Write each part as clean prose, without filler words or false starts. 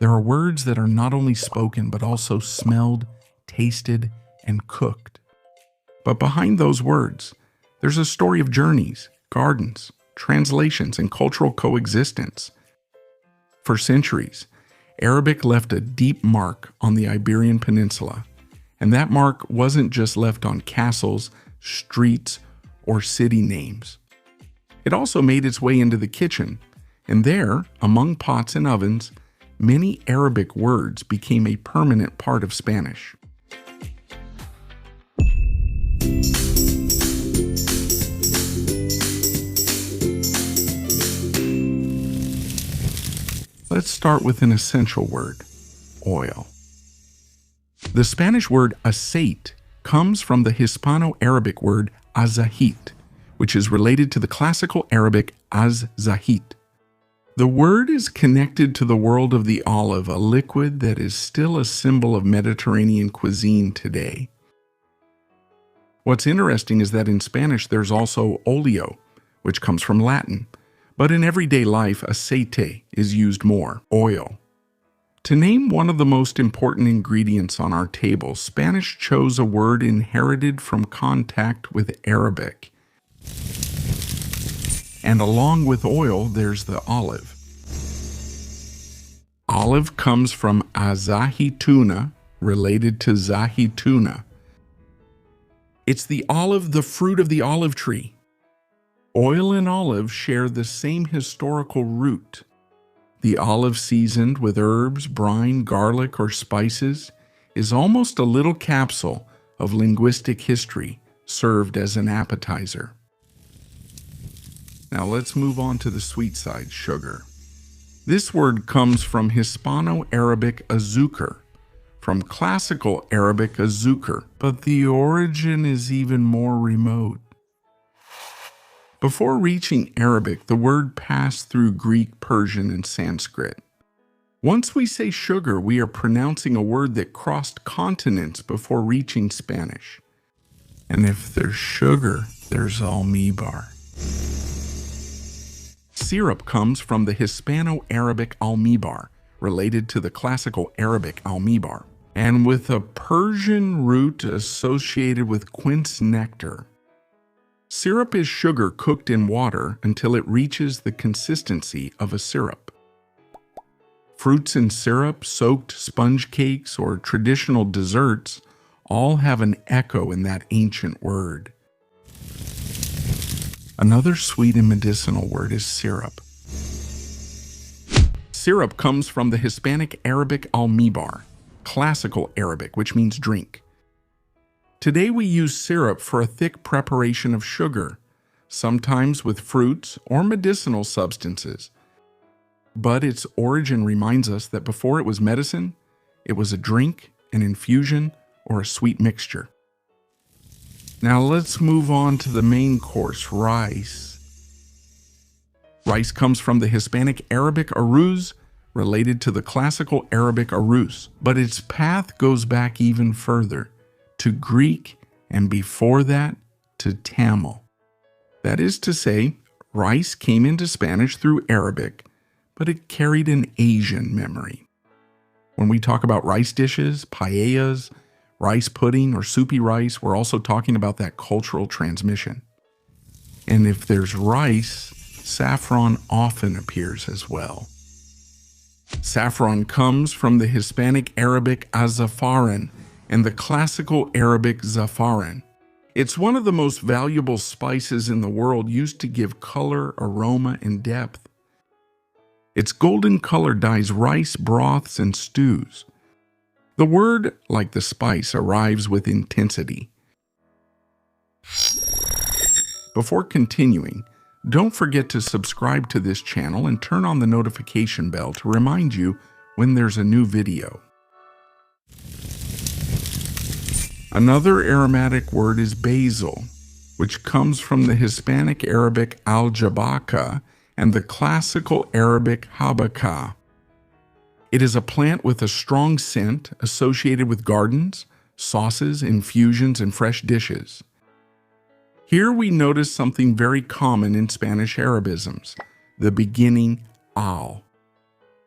There are words that are not only spoken but also smelled, tasted, and cooked. But behind those words, there's a story of journeys, gardens, translations, and cultural coexistence. For centuries, Arabic left a deep mark on the Iberian Peninsula, and that mark wasn't just left on castles, streets, or city names. It also made its way into the kitchen, and there, among pots and ovens, many Arabic words became a permanent part of Spanish. Let's start with an essential word, oil. The Spanish word aceite comes from the Hispano-Arabic word azahit, which is related to the classical Arabic az-zahit. The word is connected to the world of the olive, a liquid that is still a symbol of Mediterranean cuisine today. What's interesting is that in Spanish there's also oleo, which comes from Latin, but in everyday life aceite is used more, oil. To name one of the most important ingredients on our table, Spanish chose a word inherited from contact with Arabic. And along with oil, there's the olive. Olive comes from azahituna, related to zahituna. It's the olive, the fruit of the olive tree. Oil and olive share the same historical root. The olive seasoned with herbs, brine, garlic, or spices is almost a little capsule of linguistic history served as an appetizer. Now let's move on to the sweet side, sugar. This word comes from Hispano-Arabic azúcar, from classical Arabic azúcar, but the origin is even more remote. Before reaching Arabic, the word passed through Greek, Persian, and Sanskrit. Once we say sugar, we are pronouncing a word that crossed continents before reaching Spanish. And if there's sugar, there's almíbar. Syrup comes from the Hispano-Arabic almíbar, related to the classical Arabic almíbar, and with a Persian root associated with quince nectar. Syrup is sugar cooked in water until it reaches the consistency of a syrup. Fruits in syrup, soaked sponge cakes, or traditional desserts all have an echo in that ancient word. Another sweet and medicinal word is syrup. Syrup comes from the Hispanic Arabic almíbar, classical Arabic, which means drink. Today we use syrup for a thick preparation of sugar, sometimes with fruits or medicinal substances. But its origin reminds us that before it was medicine, it was a drink, an infusion, or a sweet mixture. Now let's move on to the main course, rice. Rice comes from the Hispanic Arabic arroz, related to the classical Arabic arroz, but its path goes back even further, to Greek, and before that, to Tamil. That is to say, rice came into Spanish through Arabic, but it carried an Asian memory. When we talk about rice dishes, paellas, rice pudding, or soupy rice, we're also talking about that cultural transmission. And if there's rice, saffron often appears as well. Saffron comes from the Hispanic Arabic azafaran and the classical Arabic zafaran. It's one of the most valuable spices in the world, used to give color, aroma, and depth. Its golden color dyes rice broths and stews. The word, like the spice, arrives with intensity. Before continuing, don't forget to subscribe to this channel and turn on the notification bell to remind you when there's a new video. Another aromatic word is basil, which comes from the Hispanic Arabic al-jabaka and the classical Arabic habaka. It is a plant with a strong scent associated with gardens, sauces, infusions, and fresh dishes. Here we notice something very common in Spanish Arabisms, the beginning al.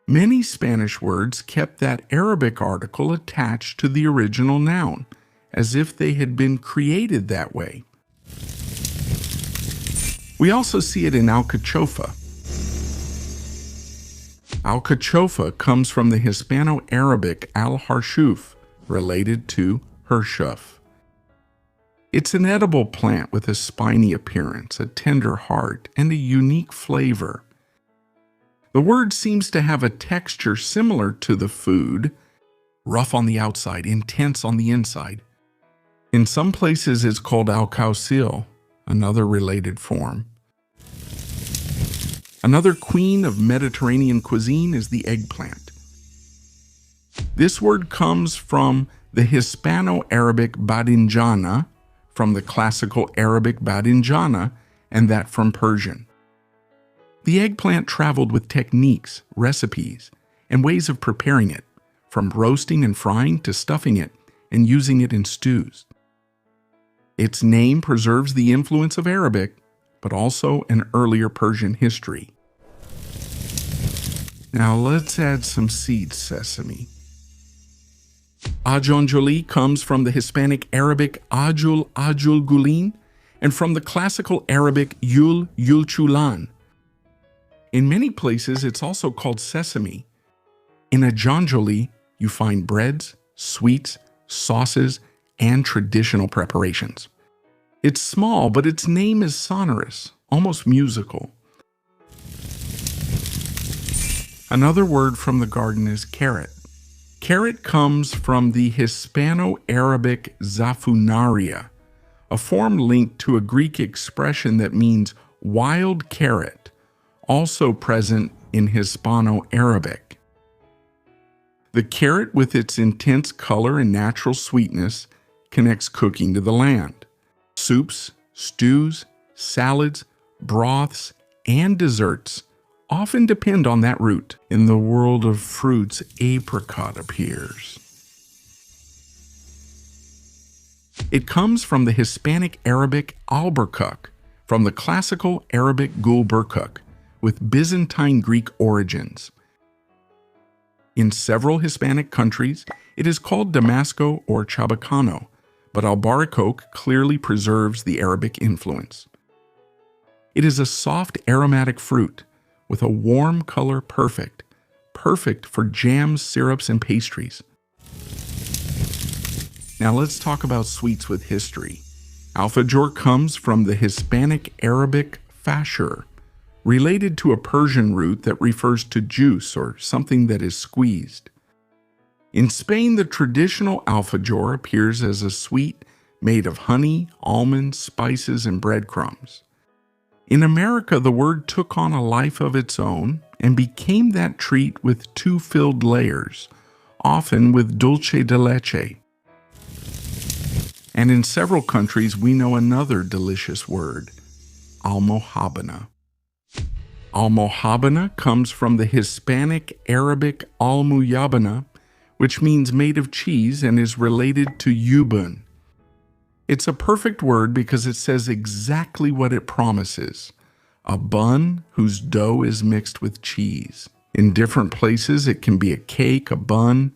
Many Spanish words kept that Arabic article attached to the original noun, as if they had been created that way. We also see it in alcachofa. Alcachofa comes from the Hispano-Arabic al-harshuf, related to hirshuf. It's an edible plant with a spiny appearance, a tender heart, and a unique flavor. The word seems to have a texture similar to the food, rough on the outside, intense on the inside. In some places it's called alcaucil, another related form. Another queen of Mediterranean cuisine is the eggplant. This word comes from the Hispano-Arabic badinjana, from the classical Arabic badinjana, and that from Persian. The eggplant traveled with techniques, recipes, and ways of preparing it, from roasting and frying to stuffing it and using it in stews. Its name preserves the influence of Arabic, but also an earlier Persian history. Now let's add some seed sesame. Ajonjoli comes from the Hispanic Arabic ajul gulin and from the classical Arabic yul chulan. In many places it's also called sesame. In ajonjoli you find breads, sweets, sauces, and traditional preparations. It's small, but its name is sonorous, almost musical. Another word from the garden is carrot. Carrot comes from the Hispano-Arabic zafunaria, a form linked to a Greek expression that means wild carrot, also present in Hispano-Arabic. The carrot, with its intense color and natural sweetness, connects cooking to the land. Soups, stews, salads, broths, and desserts often depend on that root. In the world of fruits, apricot appears. It comes from the Hispanic Arabic alberkuk, from the classical Arabic gul burkuk, with Byzantine Greek origins. In several Hispanic countries, it is called damasco or chabacano, but albaricoque clearly preserves the Arabic influence. It is a soft aromatic fruit with a warm color perfect for jams, syrups, and pastries. Now let's talk about sweets with history. Alfajor comes from the Hispanic Arabic fashur, related to a Persian root that refers to juice or something that is squeezed. In Spain, the traditional alfajor appears as a sweet made of honey, almonds, spices, and breadcrumbs. In America, the word took on a life of its own and became that treat with two filled layers, often with dulce de leche. And in several countries, we know another delicious word, almohabana. Almohabana comes from the Hispanic Arabic almuyabana, which means made of cheese and is related to yubun. It's a perfect word because it says exactly what it promises: a bun whose dough is mixed with cheese. In different places, it can be a cake, a bun,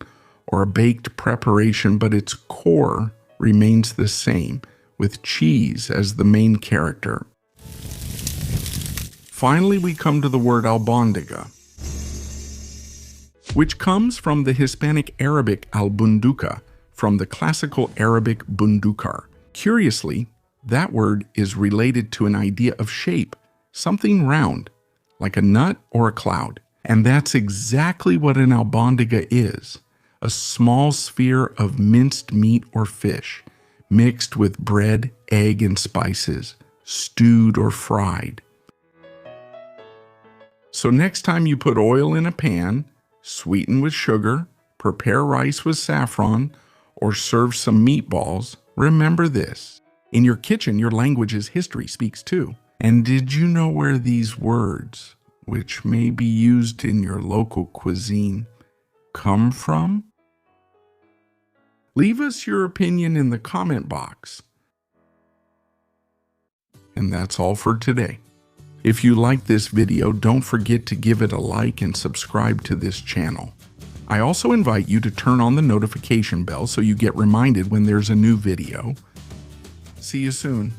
or a baked preparation, but its core remains the same, with cheese as the main character. Finally, we come to the word albondiga, which comes from the Hispanic Arabic albunduka, from the classical Arabic bundukar. Curiously, that word is related to an idea of shape, something round, like a nut or a cloud. And that's exactly what an albondiga is, a small sphere of minced meat or fish, mixed with bread, egg, and spices, stewed or fried. So next time you put oil in a pan, sweeten with sugar, prepare rice with saffron, or serve some meatballs, remember this: in your kitchen, your language's history speaks too. And did you know where these words, which may be used in your local cuisine, come from? Leave us your opinion in the comment box. And that's all for today. If you like this video, don't forget to give it a like and subscribe to this channel. I also invite you to turn on the notification bell so you get reminded when there's a new video. See you soon.